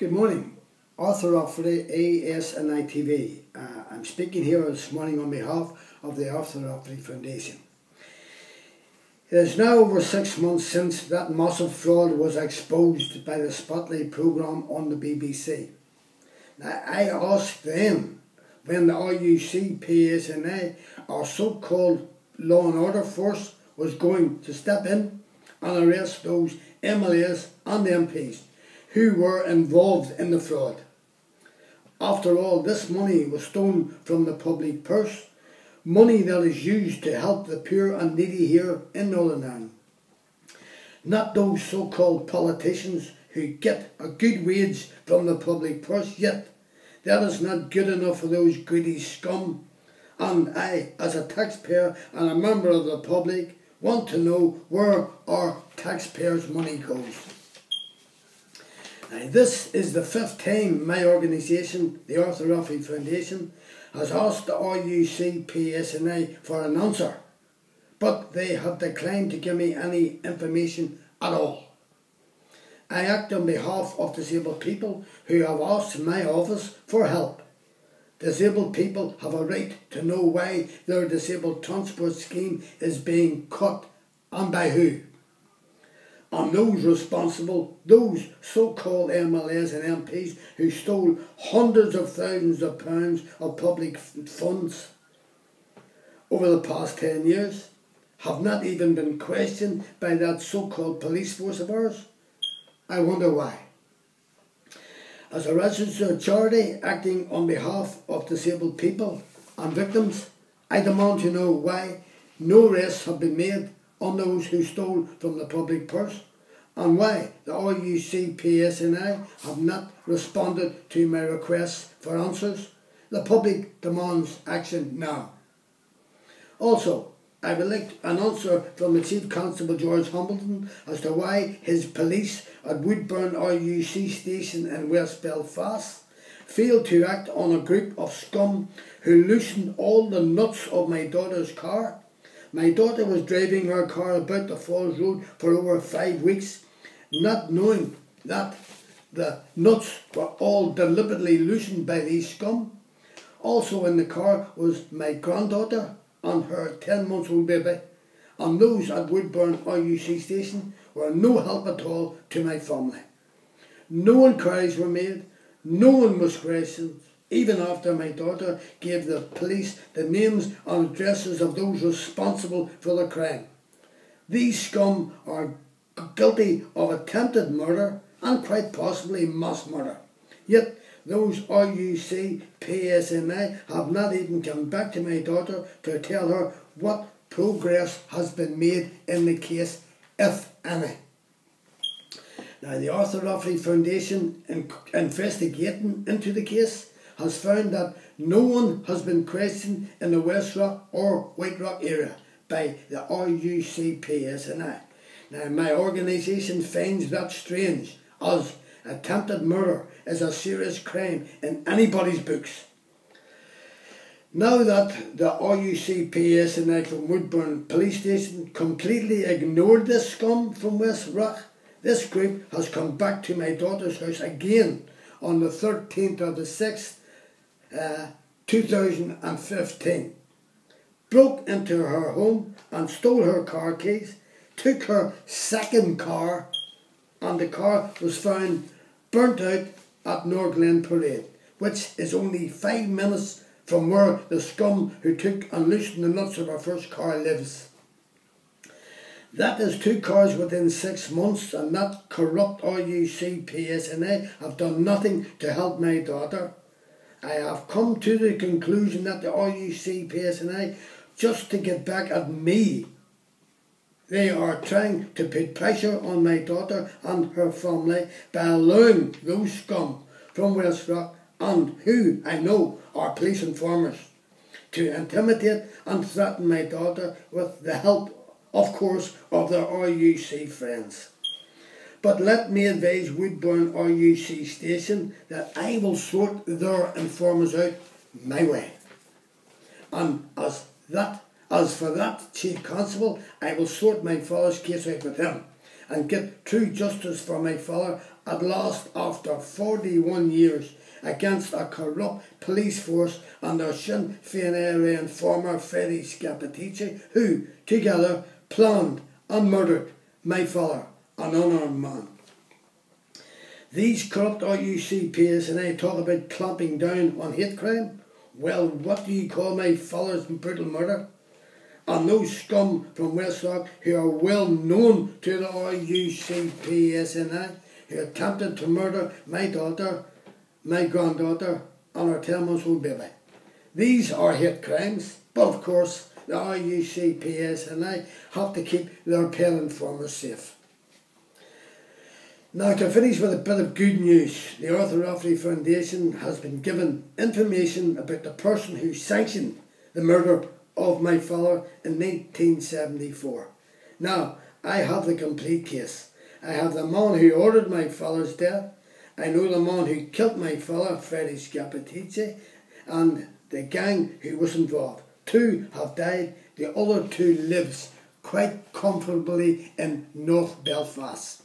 Good morning, author of the PSNI TV. I'm speaking here this morning on behalf of the Author of the Foundation. It is now over 6 months since that massive fraud was exposed by the Spotlight programme on the BBC. Now, I asked them when the RUC, PSNI, our so-called law and order force, was going to step in and arrest those MLAs and MPs who were involved in the fraud. After all, this money was stolen from the public purse, money that is used to help the poor and needy here in Northern Ireland. Not those so-called politicians who get a good wage from the public purse, yet that is not good enough for those greedy scum. And I, as a taxpayer and a member of the public, want to know where our taxpayers' money goes. Now, this is the 5th time my organisation, the Author of the Foundation, has asked the RUC PSNI for an answer, but they have declined to give me any information at all. I act on behalf of disabled people who have asked my office for help. Disabled people have a right to know why their disabled transport scheme is being cut and by who. And those responsible, those so-called MLAs and MPs who stole hundreds of thousands of pounds of public funds over the past 10 years, have not even been questioned by that so-called police force of ours. I wonder why. As a registered charity acting on behalf of disabled people and victims, I demand to know why no arrests have been made on those who stole from the public purse, and why the RUC PSNI have not responded to my requests for answers. The public demands action now. Also, I would like an answer from the Chief Constable George Hamilton as to why his police at Woodburn RUC station in West Belfast failed to act on a group of scum who loosened all the nuts of my daughter's car. My daughter was driving her car about the Falls Road for over 5 weeks, not knowing that the nuts were all deliberately loosened by these scum. Also in the car was my granddaughter and her 10-month-old baby, and those at Woodburn RUC station were no help at all to my family. No inquiries were made, no one was questioned, even after my daughter gave the police the names and addresses of those responsible for the crime. These scum are guilty of attempted murder and quite possibly mass murder. Yet those RUC PSNI have not even come back to my daughter to tell her what progress has been made in the case, if any. Now, the Author of the Foundation investigating into the case has found that no one has been questioned in the West Rock or White Rock area by the RUC PSNI. Now, my organisation finds that strange, as attempted murder is a serious crime in anybody's books. Now that the RUC PSNI from Woodburn Police Station completely ignored this scum from West Rock, this group has come back to my daughter's house again on the 13th of the 6th, 2015, broke into her home and stole her car keys, took her second car, and the car was found burnt out at Norglen Parade, which is only 5 minutes from where the scum who took and loosened the nuts of our first car lives. That is 2 cars within 6 months, and that corrupt RUC PSNI have done nothing to help my daughter. I have come to the conclusion that the RUC PSNI, just to get back at me, they are trying to put pressure on my daughter and her family by allowing those scum from West Rock, and who I know are police informers, to intimidate and threaten my daughter with the help, of course, of their RUC friends. But let me advise Woodburn RUC station that I will sort their informers out my way. And as for that Chief Constable, I will sort my father's case out with him and get true justice for my father at last, after 41 years, against a corrupt police force under Sinn Féin area and former Freddie Scappaticci, who together planned and murdered my father, an unarmed man. These corrupt RUC PSNI talk about clamping down on hate crime. Well, what do you call my father's brutal murder? And those scum from West RUC who are well known to the RUC PSNI, who attempted to murder my daughter, my granddaughter and our 10-month-old baby. These are hate crimes, but of course the RUC PSNI have to keep their pale informers safe. Now, to finish with a bit of good news, the Arthur Rafferty Foundation has been given information about the person who sanctioned the murder of my father in 1974. Now, I have the complete case. I have the man who ordered my father's death. I know the man who killed my father, Freddie Scappaticci, and the gang who was involved. 2 have died, the other 2 lives quite comfortably in North Belfast.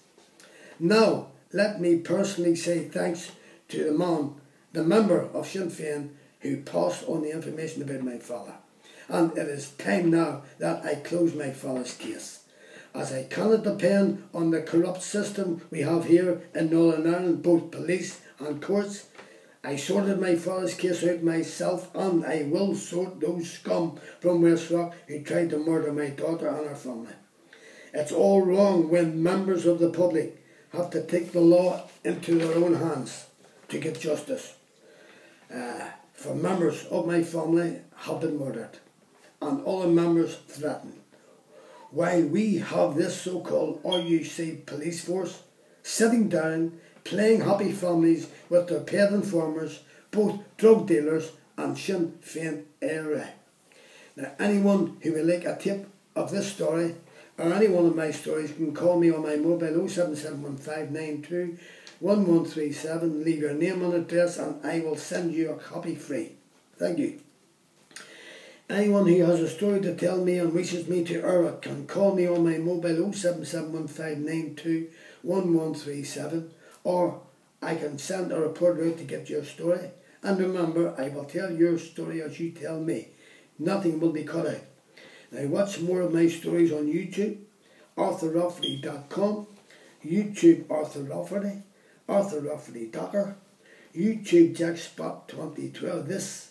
Now, let me personally say thanks to the member of Sinn Féin who passed on the information about my father. And it is time now that I close my father's case. As I cannot depend on the corrupt system we have here in Northern Ireland, both police and courts, I sorted my father's case out myself, and I will sort those scum from West RUC who tried to murder my daughter and her family. It's all wrong when members of the public have to take the law into their own hands to get justice. For members of my family have been murdered and other members threatened, while we have this so-called RUC police force sitting down, playing happy families with their paid informers, both drug dealers and Sinn Féin area. Now, anyone who would like a tape of this story or any one of my stories can call me on my mobile 07715921137, leave your name and address and I will send you a copy free. Thank you. Anyone who has a story to tell me and wishes me to air it can call me on my mobile 07715921137, or I can send a reporter out to get your story. And remember, I will tell your story as you tell me. Nothing will be cut out. Now watch more of my stories on YouTube, arthurrafferty.com, YouTube Arthur Rafferty, Arthur Rafferty Docker, YouTube Jackspot 2012. This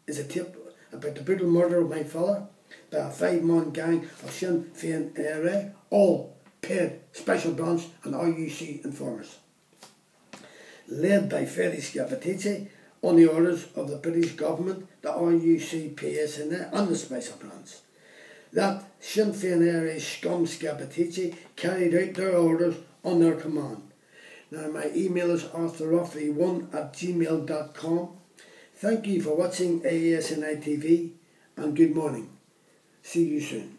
is a tip about the brutal murder of my father by a 5-man gang of Sinn Féin area, all paid special branch and RUC informers, led by Freddie Scappaticci on the orders of the British government, the RUC PSNI and the special branch. That Sinn Féin area scum Scappaticci carried out their orders on their command. Now my email is arthurrafferty1@gmail.com. Thank you for watching PSNI TV and good morning. See you soon.